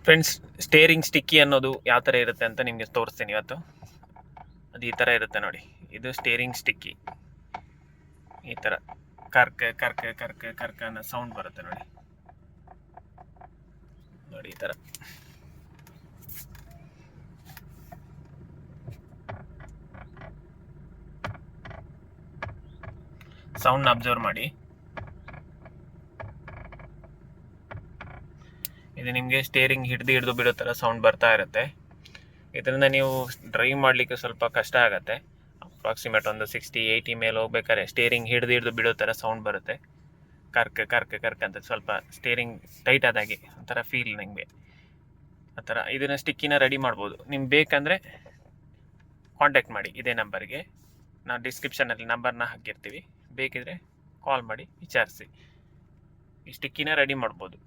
Friends, steering sticky ಅನ್ನೋದು ಯಾವ ಥರ ಇರುತ್ತೆ ಅಂತ ನಿಮಗೆ ತೋರಿಸ್ತೀನಿ ಇವತ್ತು. ಅದು ಈ ಥರ ಇರುತ್ತೆ ನೋಡಿ. ಇದು ಸ್ಟೇರಿಂಗ್ ಸ್ಟಿಕ್ಕಿ. ಈ ಥರ ಕರ್ಕ ಕರ್ಕ ಕರ್ಕ ಕರ್ಕ ಅನ್ನೋ ಸೌಂಡ್ ಬರುತ್ತೆ ನೋಡಿ. ನೋಡಿ ಈ ಥರ ಸೌಂಡ್ನ ಅಬ್ಸರ್ವ್ ಮಾಡಿ. ಇದು ನಿಮಗೆ ಸ್ಟೇರಿಂಗ್ ಹಿಡಿದು ಬಿಡೋ ಥರ ಸೌಂಡ್ ಬರ್ತಾ ಇರುತ್ತೆ. ಇದರಿಂದ ನೀವು ಡ್ರೈವ್ ಮಾಡಲಿಕ್ಕೆ ಸ್ವಲ್ಪ ಕಷ್ಟ ಆಗುತ್ತೆ. ಅಪ್ರಾಕ್ಸಿಮೇಟ್ ಒಂದು 60-80 ಮೇಲೆ ಹೋಗ್ಬೇಕಾದ್ರೆ ಸ್ಟೇರಿಂಗ್ ಹಿಡಿದು ಬಿಡೋ ಥರ ಸೌಂಡ್ ಬರುತ್ತೆ. ಕರ್ಕ ಕರ್ಕ ಕರ್ಕ ಅಂತ ಸ್ವಲ್ಪ ಸ್ಟೇರಿಂಗ್ ಟೈಟ್ ಆದಾಗೆ ಒಂಥರ ಫೀಲ್ ನಿಮಗೆ. ಆ ಥರ ಇದನ್ನು ಸ್ಟಿಕ್ಕಿನ ರೆಡಿ ಮಾಡ್ಬೋದು. ನಿಮ್ಗೆ ಬೇಕಂದರೆ ಕಾಂಟ್ಯಾಕ್ಟ್ ಮಾಡಿ ಇದೇ ನಂಬರ್ಗೆ. ನಾವು ಡಿಸ್ಕ್ರಿಪ್ಷನಲ್ಲಿ ನಂಬರ್ನ ಹಾಕಿರ್ತೀವಿ. ಬೇಕಿದ್ರೆ ಕಾಲ್ ಮಾಡಿ ವಿಚಾರಿಸಿ. ಈ ಸ್ಟಿಕ್ಕಿನ ರೆಡಿ ಮಾಡ್ಬೋದು.